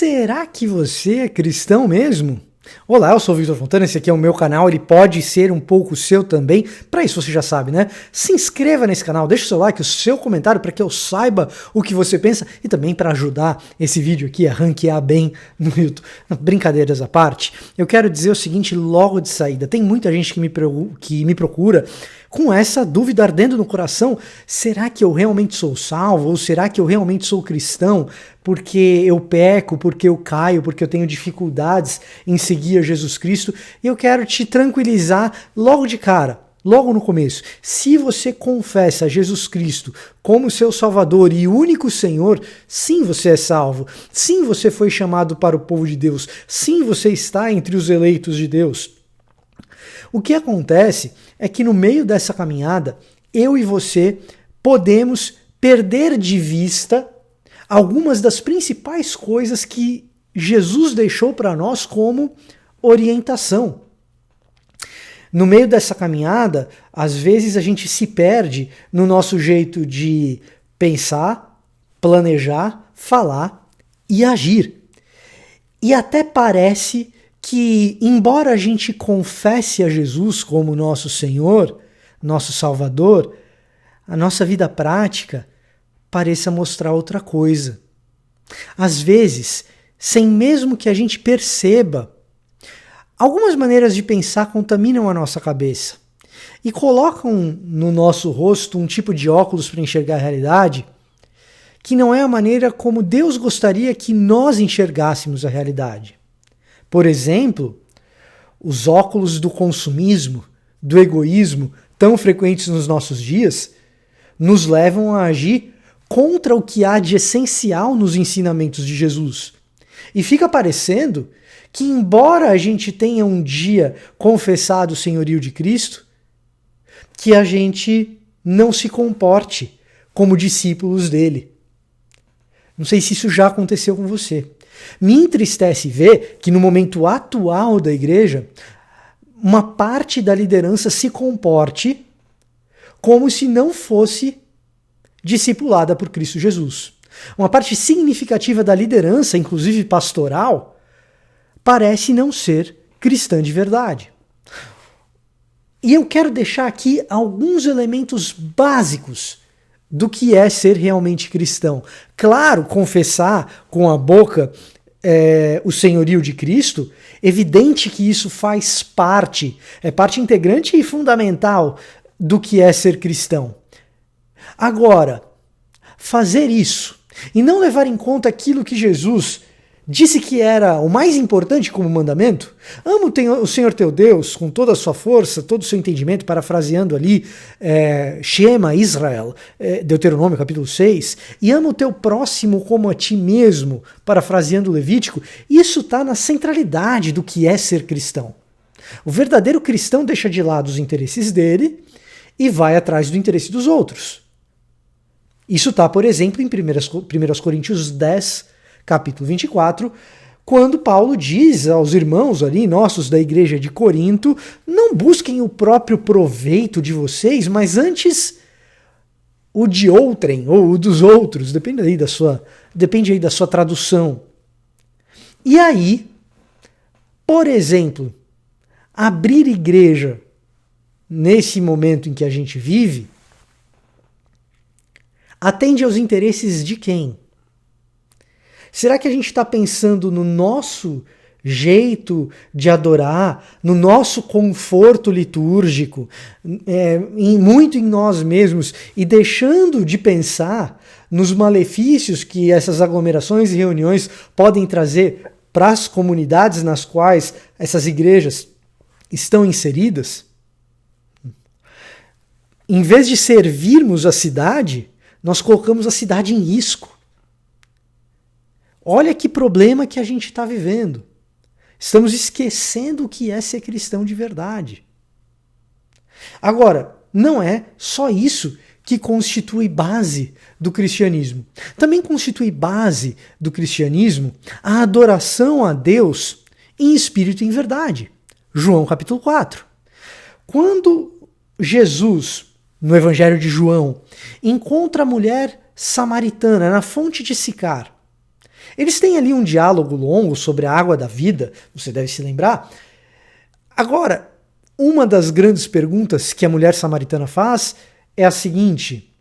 Será que você é cristão mesmo? Olá, eu sou o Victor Fontana, esse aqui é o meu canal, ele pode ser um pouco seu também. Para isso você já sabe, né? Se inscreva nesse canal, deixa o seu like, o seu comentário para que eu saiba o que você pensa e também para ajudar esse vídeo aqui a ranquear bem no YouTube. Brincadeiras à parte, eu quero dizer o seguinte logo de saída, tem muita gente que me procura com essa dúvida ardendo no coração: será que eu realmente sou salvo? Ou será que eu realmente sou cristão? Porque eu peco, porque eu caio, porque eu tenho dificuldades em seguir a Jesus Cristo. E eu quero te tranquilizar logo de cara, logo no começo. Se você confessa Jesus Cristo como seu Salvador e único Senhor, sim, você é salvo. Sim, você foi chamado para o povo de Deus. Sim, você está entre os eleitos de Deus. O que acontece é que no meio dessa caminhada, eu e você podemos perder de vista algumas das principais coisas que Jesus deixou para nós como orientação. No meio dessa caminhada, às vezes a gente se perde no nosso jeito de pensar, planejar, falar e agir. E até parece que, embora a gente confesse a Jesus como nosso Senhor, nosso Salvador, a nossa vida prática pareça mostrar outra coisa. Às vezes, sem mesmo que a gente perceba, algumas maneiras de pensar contaminam a nossa cabeça e colocam no nosso rosto um tipo de óculos para enxergar a realidade que não é a maneira como Deus gostaria que nós enxergássemos a realidade. Por exemplo, os óculos do consumismo, do egoísmo, tão frequentes nos nossos dias, nos levam a agir contra o que há de essencial nos ensinamentos de Jesus. E fica parecendo que, embora a gente tenha um dia confessado o senhorio de Cristo, que a gente não se comporte como discípulos dele. Não sei se isso já aconteceu com você. Me entristece ver que no momento atual da igreja, uma parte da liderança se comporte como se não fosse discipulada por Cristo Jesus. Uma parte significativa da liderança, inclusive pastoral, parece não ser cristã de verdade. E eu quero deixar aqui alguns elementos básicos do que é ser realmente cristão. Claro, confessar com a boca o senhorio de Cristo, evidente que isso faz parte, é parte integrante e fundamental do que é ser cristão. Agora, fazer isso e não levar em conta aquilo que Jesus disse que era o mais importante como mandamento: ama o Senhor teu Deus com toda a sua força, todo o seu entendimento, parafraseando ali Shema Israel, Deuteronômio capítulo 6, e ama o teu próximo como a ti mesmo, parafraseando Levítico. Isso está na centralidade do que é ser cristão. O verdadeiro cristão deixa de lado os interesses dele e vai atrás do interesse dos outros. Isso está, por exemplo, em 1 Coríntios 10, capítulo 24, quando Paulo diz aos irmãos ali, nossos da igreja de Corinto: não busquem o próprio proveito de vocês, mas antes o de outrem, ou o dos outros, depende aí da sua tradução. E aí, por exemplo, abrir igreja nesse momento em que a gente vive atende aos interesses de quem? Será que a gente está pensando no nosso jeito de adorar, no nosso conforto litúrgico, muito em nós mesmos, e deixando de pensar nos malefícios que essas aglomerações e reuniões podem trazer para as comunidades nas quais essas igrejas estão inseridas? Em vez de servirmos a cidade, nós colocamos a cidade em risco. Olha que problema que a gente está vivendo. Estamos esquecendo o que é ser cristão de verdade. Agora, não é só isso que constitui base do cristianismo. Também constitui base do cristianismo a adoração a Deus em espírito e em verdade. João capítulo 4. Quando Jesus, no Evangelho de João, encontra a mulher samaritana na fonte de Sicar, Eles têm ali um diálogo longo sobre a água da vida, você deve se lembrar. Agora, uma das grandes perguntas que a mulher samaritana faz é a seguinte: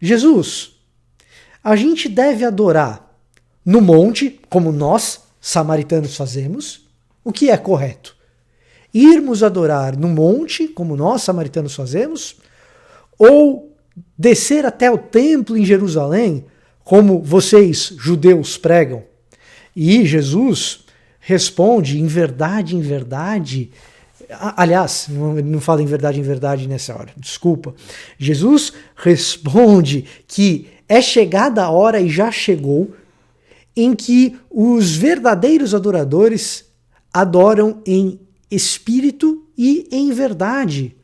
Jesus, a gente deve adorar no monte, como nós, samaritanos, fazemos? O que é correto? Irmos adorar no monte, como nós, samaritanos, fazemos? Ou descer até o templo em Jerusalém, como vocês, judeus, pregam? E Jesus responde, em verdade, aliás, não fala em verdade nessa hora, desculpa. Jesus responde que é chegada a hora e já chegou em que os verdadeiros adoradores adoram em espírito e em verdade.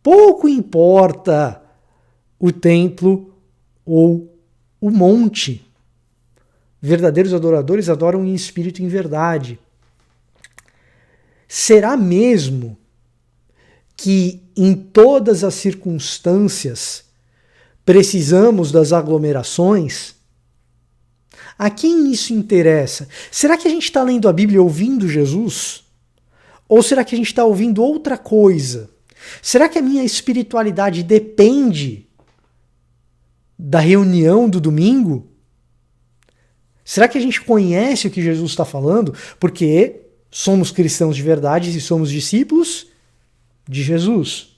Pouco importa o templo ou o monte. Verdadeiros adoradores adoram em espírito e em verdade. Será mesmo que em todas as circunstâncias precisamos das aglomerações? A quem isso interessa? Será que a gente está lendo a Bíblia ouvindo Jesus? Ou será que a gente está ouvindo outra coisa? Será que a minha espiritualidade depende da reunião do domingo? Será que a gente conhece o que Jesus está falando? Porque somos cristãos de verdade e somos discípulos de Jesus.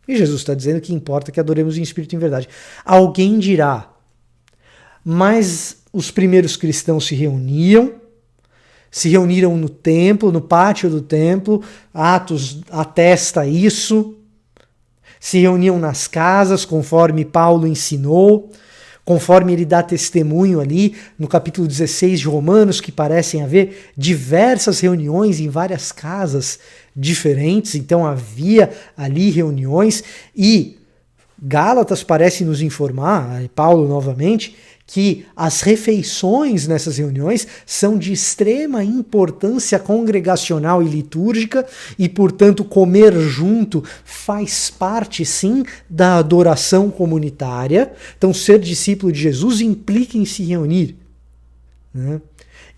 E Jesus está dizendo que importa que adoremos em espírito e em verdade. Alguém dirá, mas os primeiros cristãos se reuniram no templo, no pátio do templo, Atos atesta isso, se reuniam nas casas, conforme Paulo ensinou, conforme ele dá testemunho ali no capítulo 16 de Romanos, que parecem haver diversas reuniões em várias casas diferentes, então havia ali reuniões, e Gálatas parece nos informar, Paulo novamente, que as refeições nessas reuniões são de extrema importância congregacional e litúrgica e, portanto, comer junto faz parte, sim, da adoração comunitária. Então, ser discípulo de Jesus implica em se reunir, né?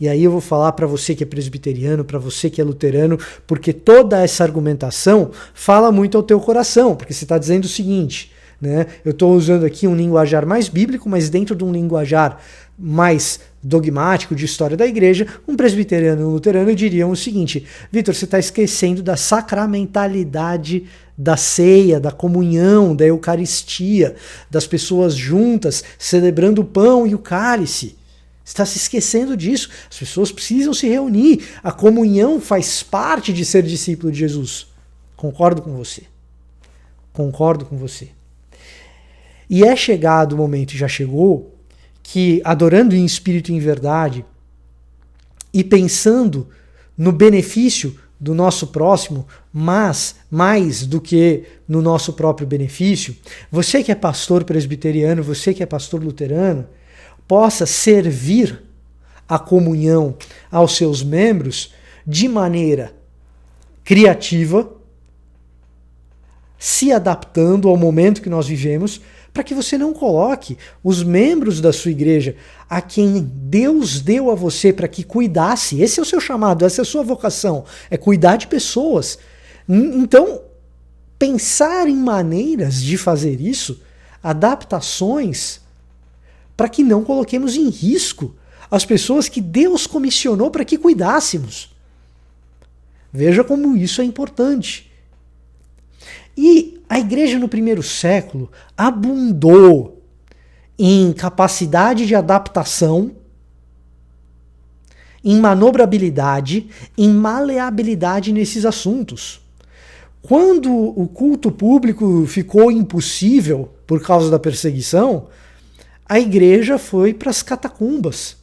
E aí eu vou falar para você que é presbiteriano, para você que é luterano, porque toda essa argumentação fala muito ao teu coração, porque você está dizendo o seguinte, né? Eu estou usando aqui um linguajar mais bíblico, mas dentro de um linguajar mais dogmático de história da igreja, um presbiteriano e um luterano diriam o seguinte: Vitor, você está esquecendo da sacramentalidade da ceia, da comunhão, da Eucaristia, das pessoas juntas celebrando o pão e o cálice. Você está se esquecendo disso. As pessoas precisam se reunir. A comunhão faz parte de ser discípulo de Jesus. Concordo com você. Concordo com você. E é chegado o momento, e já chegou, que adorando em espírito e em verdade e pensando no benefício do nosso próximo, mas mais do que no nosso próprio benefício, você que é pastor presbiteriano, você que é pastor luterano, possa servir a comunhão aos seus membros de maneira criativa, se adaptando ao momento que nós vivemos, para que você não coloque os membros da sua igreja, a quem Deus deu a você para que cuidasse. Esse é o seu chamado, essa é a sua vocação, é cuidar de pessoas. Então, pensar em maneiras de fazer isso, adaptações, para que não coloquemos em risco as pessoas que Deus comissionou para que cuidássemos. Veja como isso é importante. E a igreja no primeiro século abundou em capacidade de adaptação, em manobrabilidade, em maleabilidade nesses assuntos. Quando o culto público ficou impossível por causa da perseguição, a igreja foi para as catacumbas.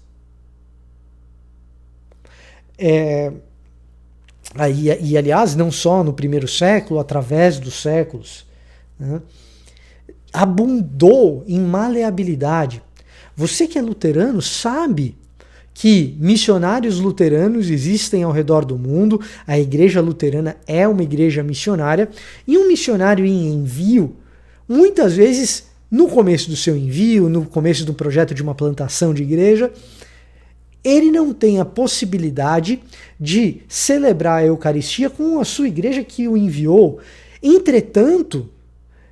E, aliás, não só no primeiro século, através dos séculos, né, abundou em maleabilidade. Você que é luterano sabe que missionários luteranos existem ao redor do mundo, a igreja luterana é uma igreja missionária, e um missionário em envio, muitas vezes no começo do seu envio, no começo do projeto de uma plantação de igreja, ele não tem a possibilidade de celebrar a Eucaristia com a sua igreja que o enviou. Entretanto,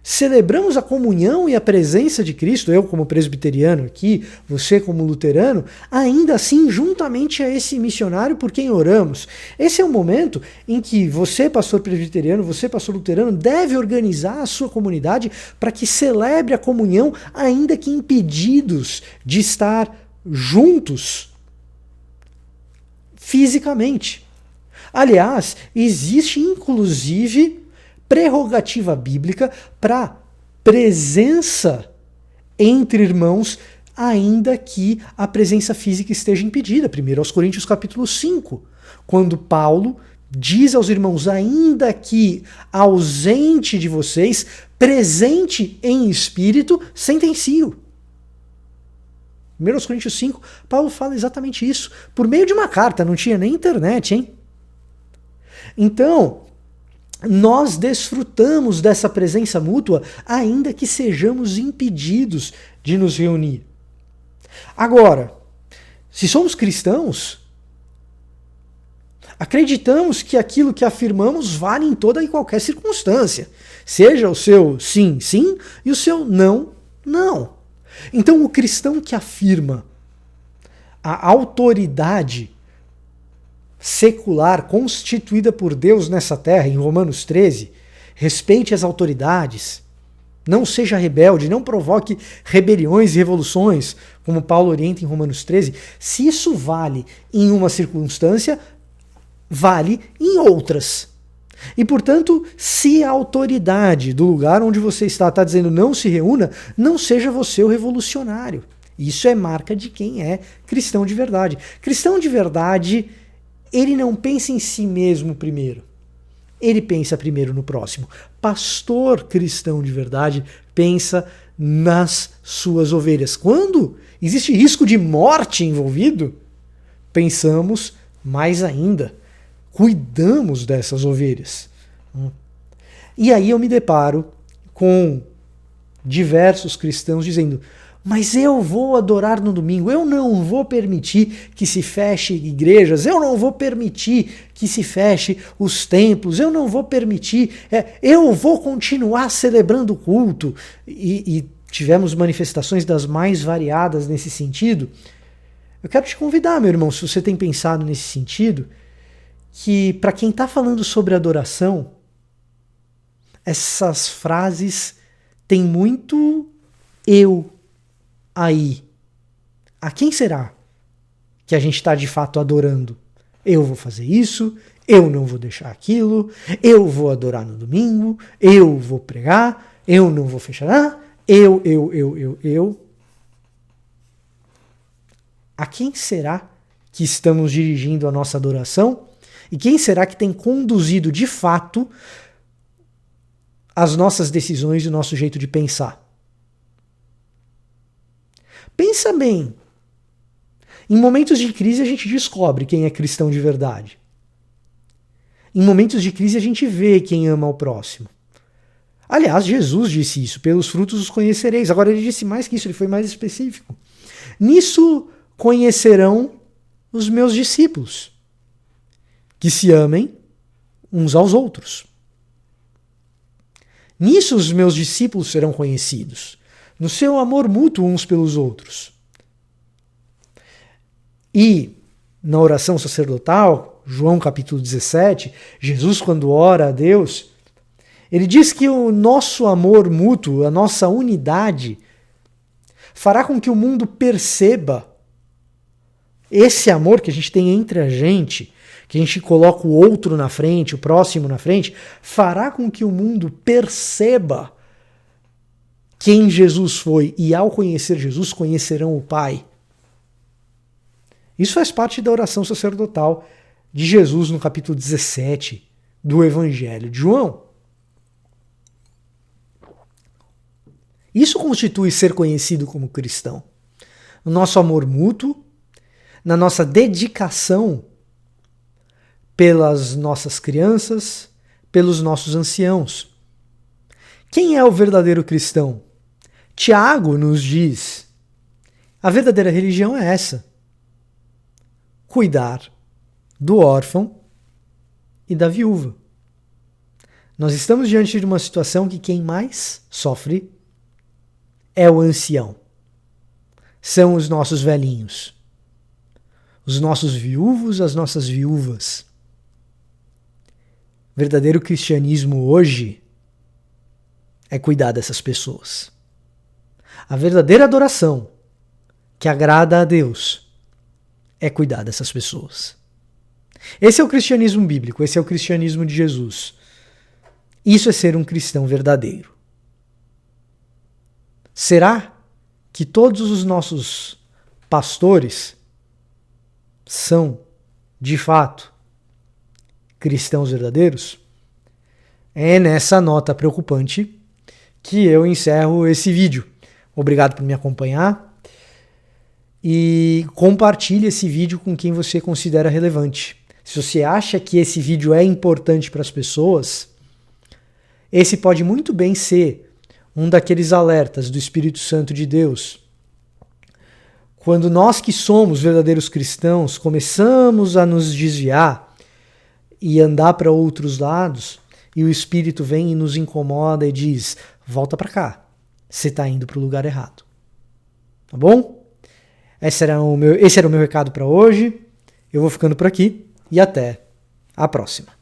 celebramos a comunhão e a presença de Cristo, eu como presbiteriano aqui, você como luterano, ainda assim juntamente a esse missionário por quem oramos. Esse é o momento em que você, pastor presbiteriano, você, pastor luterano, deve organizar a sua comunidade para que celebre a comunhão, ainda que impedidos de estar juntos fisicamente. Aliás, existe inclusive prerrogativa bíblica para presença entre irmãos, ainda que a presença física esteja impedida. 1 Coríntios capítulo 5, quando Paulo diz aos irmãos, ainda que ausente de vocês, presente em espírito, sentencio. 1 Coríntios 5, Paulo fala exatamente isso, por meio de uma carta, não tinha nem internet, hein? Então, nós desfrutamos dessa presença mútua, ainda que sejamos impedidos de nos reunir. Agora, se somos cristãos, acreditamos que aquilo que afirmamos vale em toda e qualquer circunstância. Seja o seu sim, sim, e o seu não, não. Então, o cristão que afirma a autoridade secular constituída por Deus nessa terra, em Romanos 13, respeite as autoridades, não seja rebelde, não provoque rebeliões e revoluções, como Paulo orienta em Romanos 13, se isso vale em uma circunstância, vale em outras. E, portanto, se a autoridade do lugar onde você está dizendo não se reúna, não seja você o revolucionário. Isso é marca de quem é cristão de verdade. Cristão de verdade, ele não pensa em si mesmo primeiro. Ele pensa primeiro no próximo. Pastor cristão de verdade pensa nas suas ovelhas. Quando existe risco de morte envolvido, pensamos mais ainda. Cuidamos dessas ovelhas. E aí eu me deparo com diversos cristãos dizendo: mas eu vou adorar no domingo, eu não vou permitir que se feche igrejas, eu não vou permitir que se feche os templos, eu não vou permitir, eu vou continuar celebrando o culto. E tivemos manifestações das mais variadas nesse sentido. Eu quero te convidar, meu irmão, se você tem pensado nesse sentido, que para quem está falando sobre adoração, essas frases têm muito eu aí. A quem será que a gente está de fato adorando? Eu vou fazer isso, eu não vou deixar aquilo, eu vou adorar no domingo, eu vou pregar, eu não vou fechar, eu. A quem será que estamos dirigindo a nossa adoração? E quem será que tem conduzido de fato as nossas decisões e o nosso jeito de pensar? Pensa bem. Em momentos de crise a gente descobre quem é cristão de verdade. Em momentos de crise a gente vê quem ama o próximo. Aliás, Jesus disse isso, pelos frutos os conhecereis. Agora ele disse mais que isso, ele foi mais específico. Nisso conhecerão os meus discípulos, que se amem uns aos outros. Nisso os meus discípulos serão conhecidos, no seu amor mútuo uns pelos outros. E na oração sacerdotal, João capítulo 17, Jesus, quando ora a Deus, ele diz que o nosso amor mútuo, a nossa unidade, fará com que o mundo perceba esse amor que a gente tem entre a gente, que a gente coloca o outro na frente, o próximo na frente, fará com que o mundo perceba quem Jesus foi, e ao conhecer Jesus, conhecerão o Pai. Isso faz parte da oração sacerdotal de Jesus no capítulo 17 do Evangelho de João. Isso constitui ser conhecido como cristão. No nosso amor mútuo, na nossa dedicação pelas nossas crianças, pelos nossos anciãos. Quem é o verdadeiro cristão? Tiago nos diz: a verdadeira religião é essa: cuidar do órfão e da viúva. Nós estamos diante de uma situação que quem mais sofre é o ancião. São os nossos velhinhos. Os nossos viúvos, as nossas viúvas. O verdadeiro cristianismo hoje é cuidar dessas pessoas. A verdadeira adoração que agrada a Deus é cuidar dessas pessoas. Esse é o cristianismo bíblico, esse é o cristianismo de Jesus. Isso é ser um cristão verdadeiro. Será que todos os nossos pastores são, de fato, cristãos verdadeiros? É nessa nota preocupante que eu encerro esse vídeo. Obrigado por me acompanhar e compartilhe esse vídeo com quem você considera relevante. Se você acha que esse vídeo é importante para as pessoas, esse pode muito bem ser um daqueles alertas do Espírito Santo de Deus. Quando nós que somos verdadeiros cristãos começamos a nos desviar e andar para outros lados, e o Espírito vem e nos incomoda e diz: volta para cá, você está indo para o lugar errado. Tá bom? Esse era o meu recado para hoje. Eu vou ficando por aqui e até a próxima.